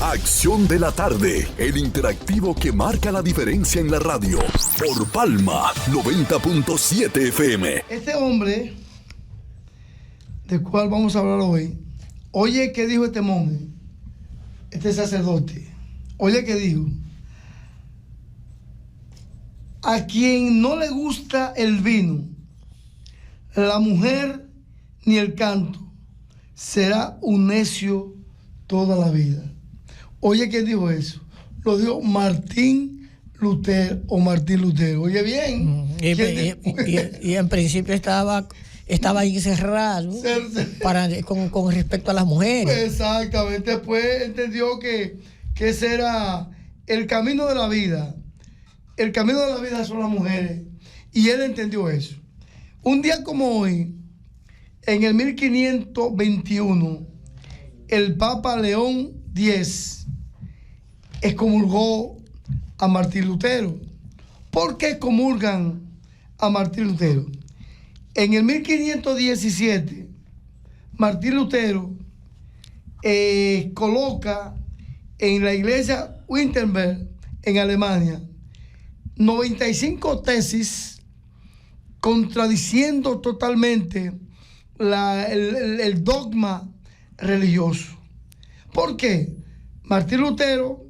Acción de la tarde, el interactivo que marca la diferencia en la radio. Por Palma 90.7 FM. Este hombre, del cual vamos a hablar hoy, oye qué dijo este monje, este sacerdote. Oye qué dijo. A quien no le gusta el vino, la mujer ni el canto, será un necio toda la vida. Oye, ¿quién dijo eso? Lo dijo Martín Lutero o Martín Lutero. Oye bien. Y en principio estaba ahí cerrado con respecto a las mujeres. Exactamente. Después entendió que ese era el camino de la vida. El camino de la vida son las mujeres. Y él entendió eso. Un día como hoy, en el 1521, el Papa León X excomulgó a Martín Lutero. ¿Por qué excomulgan a Martín Lutero? En el 1517, Martín Lutero coloca en la iglesia Wittenberg, en Alemania, 95 tesis contradiciendo totalmente el dogma religioso. ¿Por qué? Martín Lutero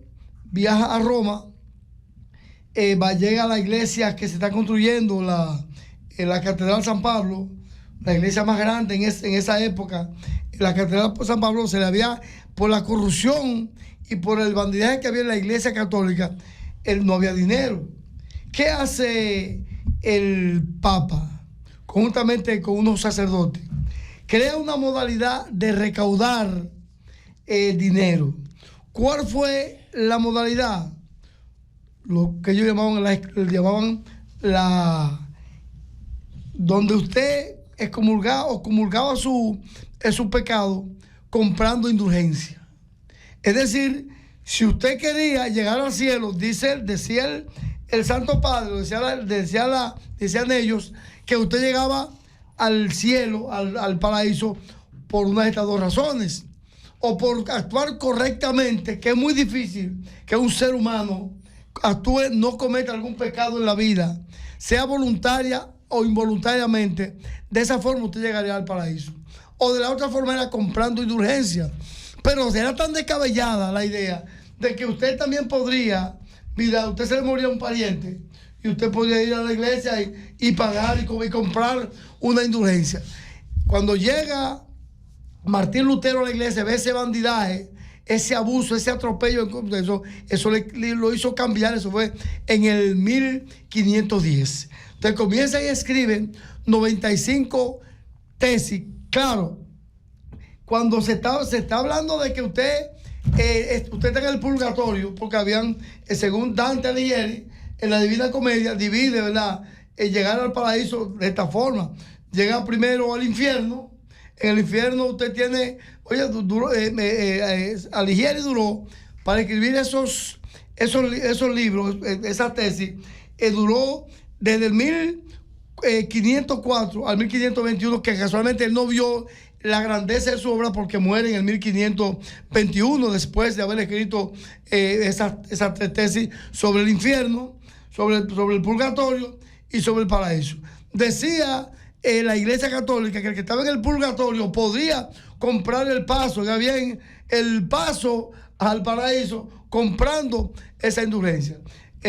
viaja a Roma, llega a la iglesia que se está construyendo, la Catedral San Pablo, la iglesia más grande en esa época. La Catedral San Pablo se le había, por la corrupción y por el bandidaje que había en la iglesia católica, no había dinero. ¿Qué hace el Papa, conjuntamente con unos sacerdotes? Crea una modalidad de recaudar dinero. ¿Cuál fue la modalidad? Lo que ellos llamaban donde usted excomulgaba o comulgaba su pecado comprando indulgencia. Es decir, si usted quería llegar al cielo, decía el Santo Padre, decían ellos, que usted llegaba al cielo, al paraíso, por una de estas dos razones. O por actuar correctamente, que es muy difícil que un ser humano actúe, no cometa algún pecado en la vida, sea voluntaria o involuntariamente. De esa forma usted llegaría al paraíso. O de la otra forma era comprando indulgencia. Pero era tan descabellada la idea de que usted también podría, mira, usted se le moría a un pariente y usted podría ir a la iglesia y pagar y comprar una indulgencia. Cuando llega Martín Lutero a la iglesia, ve ese bandidaje, ese abuso, ese atropello, eso lo hizo cambiar. Eso fue en el 1510. Entonces comienza y escribe 95 tesis. Claro, cuando se está hablando de que usted está en el purgatorio, porque habían, según Dante Alighieri, en la Divina Comedia, divide, ¿verdad?, llegar al paraíso de esta forma. Llega primero al infierno. En el infierno usted tiene, Alighieri duró, para escribir esos libros, esa tesis, duró desde el 1504 al 1521, que casualmente él no vio la grandeza de su obra porque muere en el 1521, después de haber escrito esas tres tesis sobre el infierno, sobre el purgatorio y sobre el paraíso. Decía la iglesia católica que el que estaba en el purgatorio podría comprar el paso, ya bien, el paso al paraíso, comprando esa indulgencia.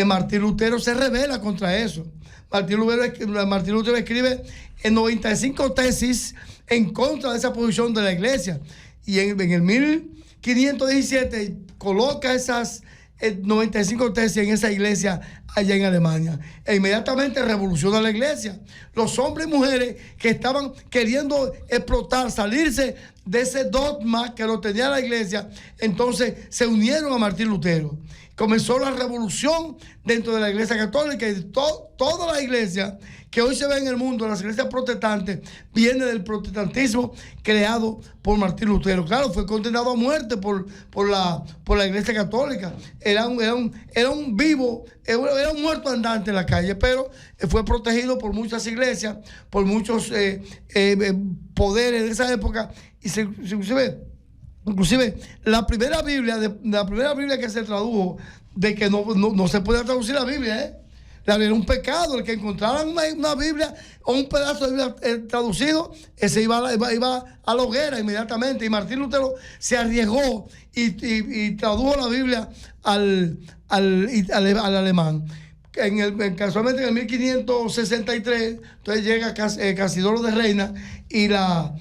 Martín Lutero se rebela contra eso. Martín Lutero escribe en 95 tesis en contra de esa posición de la iglesia. Y en el 1517 coloca esas 95 tesis en esa iglesia allá en Alemania. E inmediatamente revoluciona la iglesia. Los hombres y mujeres que estaban queriendo explotar, salirse de ese dogma que lo tenía la iglesia, entonces se unieron a Martín Lutero. Comenzó la revolución dentro de la iglesia católica, y toda la iglesia que hoy se ve en el mundo, las iglesias protestantes, viene del protestantismo creado por Martín Lutero. Claro, fue condenado a muerte por la iglesia católica. Era un muerto andante en la calle, pero fue protegido por muchas iglesias, por muchos poderes de esa época, y se ve Inclusive, la primera Biblia que se tradujo, de que no se puede traducir la Biblia, era un pecado el que encontraran una Biblia o un pedazo de Biblia traducido, ese iba a la hoguera inmediatamente. Y Martín Lutero se arriesgó y tradujo la Biblia al alemán. Casualmente en el 1563, entonces llega Casidoro de Reina y la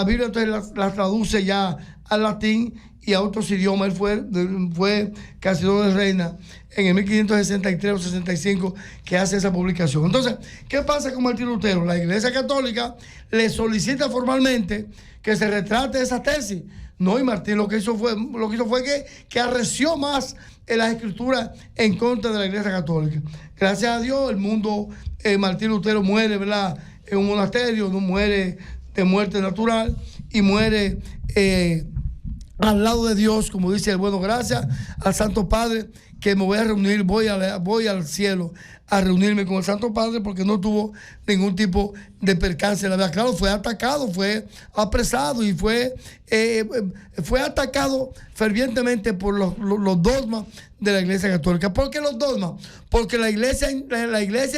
Biblia entonces la traduce ya al latín y a otros idiomas. Él fue Casidoro de Reina en el 1563 o 65 que hace esa publicación. Entonces, ¿qué pasa con Martín Lutero? La Iglesia Católica le solicita formalmente que se retrate esa tesis. No, y Martín lo que hizo fue que arreció más en las escrituras en contra de la Iglesia Católica. Gracias a Dios, el mundo, Martín Lutero muere, ¿verdad?, en un monasterio, no muere de muerte natural, y muere al lado de Dios, como dice el bueno. Gracias al Santo Padre, que me voy a reunir, voy al cielo a reunirme con el Santo Padre, porque no tuvo ningún tipo de percance. La verdad, claro, fue atacado, fue apresado y fue atacado fervientemente por los dogmas de la Iglesia Católica. ¿Por qué los dogmas? Porque la Iglesia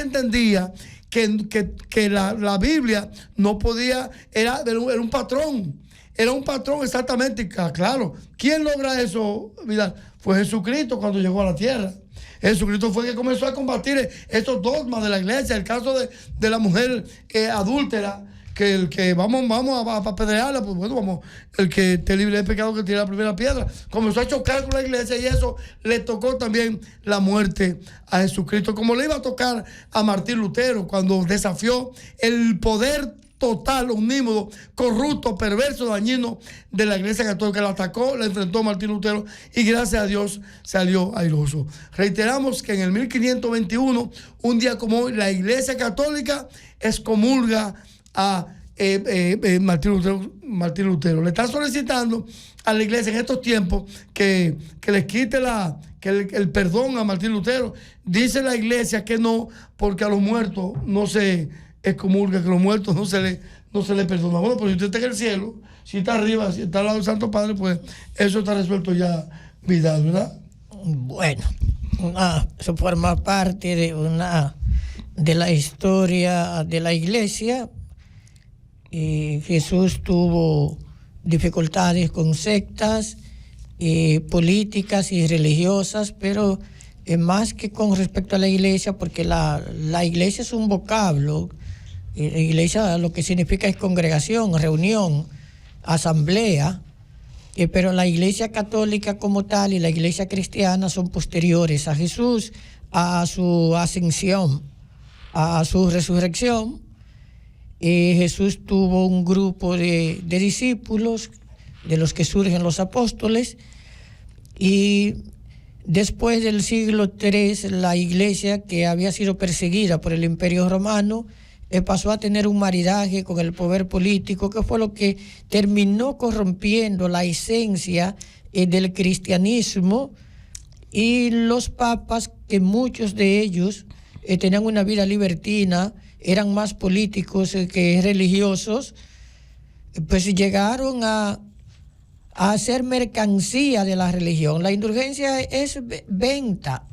entendía que la Biblia no podía, era un patrón. Era un patrón exactamente, claro. ¿Quién logra eso, Vidal? Fue Jesucristo cuando llegó a la tierra. Jesucristo fue el que comenzó a combatir estos dogmas de la iglesia. El caso de la mujer adúltera, que el que vamos a apedrearla, pues bueno, vamos, el que esté libre de pecado que tire la primera piedra. Comenzó a chocar con la iglesia y eso le tocó también la muerte a Jesucristo, como le iba a tocar a Martín Lutero cuando desafió el poder total, omnímodo, corrupto, perverso, dañino de la Iglesia Católica. La atacó, la enfrentó a Martín Lutero y gracias a Dios salió airoso. Reiteramos que en el 1521, un día como hoy, la Iglesia Católica excomulga a Martín Lutero. Le está solicitando a la Iglesia en estos tiempos que les quite el perdón a Martín Lutero. Dice la Iglesia que no, porque a los muertos no se excomulga, que a los muertos no se le perdona. Bueno, pero si usted está en el cielo, si está arriba, si está al lado del Santo Padre, pues eso está resuelto ya, Vidal, ¿verdad? Bueno, eso forma parte de la historia de la Iglesia. Jesús tuvo dificultades con sectas políticas y religiosas, pero más que con respecto a la Iglesia, porque la Iglesia es un vocablo. La Iglesia lo que significa es congregación, reunión, asamblea, pero la Iglesia Católica como tal y la Iglesia cristiana son posteriores a Jesús, a su ascensión, a su resurrección. Jesús tuvo un grupo de discípulos, de los que surgen los apóstoles, y después del siglo III, la Iglesia, que había sido perseguida por el Imperio Romano, pasó a tener un maridaje con el poder político, que fue lo que terminó corrompiendo la esencia del cristianismo, y los papas, que muchos de ellos tenían una vida libertina, eran más políticos que religiosos, pues llegaron a hacer mercancía de la religión. La indulgencia es venta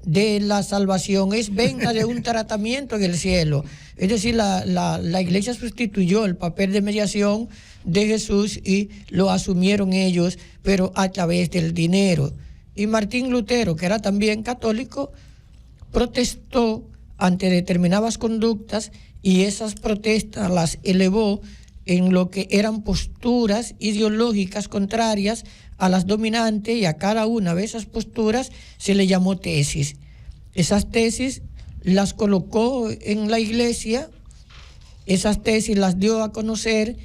de la salvación, es venta de un tratamiento en el cielo. Es decir, la Iglesia sustituyó el papel de mediación de Jesús y lo asumieron ellos, pero a través del dinero. Y Martín Lutero, que era también católico, protestó ante determinadas conductas, y esas protestas las elevó en lo que eran posturas ideológicas contrarias a las dominantes, y a cada una de esas posturas se le llamó tesis. Esas tesis las colocó en la Iglesia, esas tesis las dio a conocer,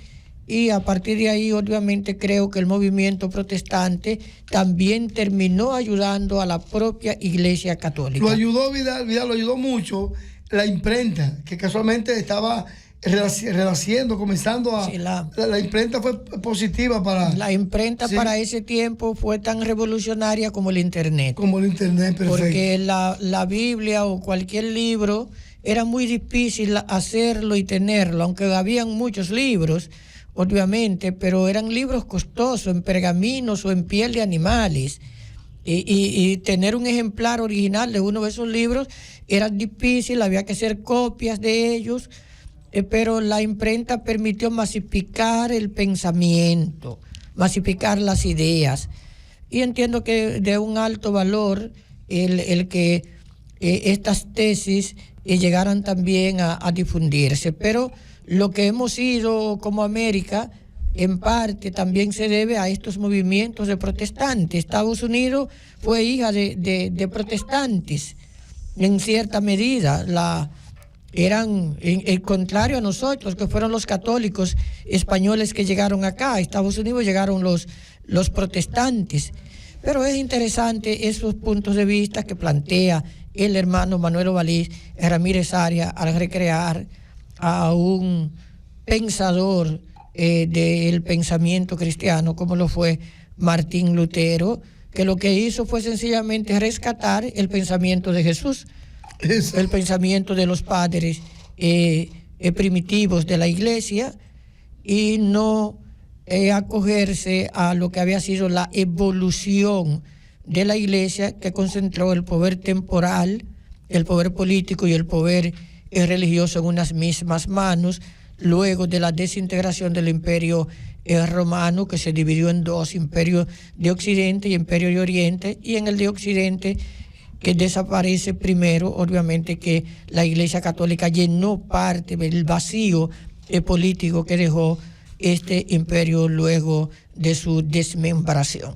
y a partir de ahí, obviamente, creo que el movimiento protestante también terminó ayudando a la propia Iglesia Católica. Lo ayudó Vidal, lo ayudó mucho la imprenta, que casualmente estaba renaciendo, comenzando a... Sí, la imprenta fue positiva para... La imprenta, sí, para ese tiempo fue tan revolucionaria como el Internet. Como el Internet, perfecto. Porque la Biblia o cualquier libro era muy difícil hacerlo y tenerlo, aunque habían muchos libros. obviamente, pero eran libros costosos, en pergaminos o en piel de animales. Y tener un ejemplar original de uno de esos libros era difícil, había que hacer copias de ellos, pero la imprenta permitió masificar el pensamiento, masificar las ideas. Y entiendo que de un alto valor el que estas tesis llegaran también a difundirse. Pero lo que hemos sido como América, en parte también se debe a estos movimientos de protestantes. Estados Unidos fue hija de protestantes, en cierta medida. Eran el contrario a nosotros, que fueron los católicos españoles que llegaron acá. A Estados Unidos llegaron los protestantes. Pero es interesante esos puntos de vista que plantea el hermano Manuel Ovalis Ramírez Arias al recrear a un pensador del pensamiento cristiano, como lo fue Martín Lutero, que lo que hizo fue sencillamente rescatar el pensamiento de Jesús, el pensamiento de los padres primitivos de la iglesia, y no acogerse a lo que había sido la evolución de la iglesia, que concentró el poder temporal, el poder político y el poder religioso en unas mismas manos, luego de la desintegración del imperio romano, que se dividió en dos, imperio de Occidente y imperio de Oriente, y en el de Occidente, que desaparece primero, obviamente que la Iglesia Católica llenó parte del vacío político que dejó este imperio luego de su desmembración.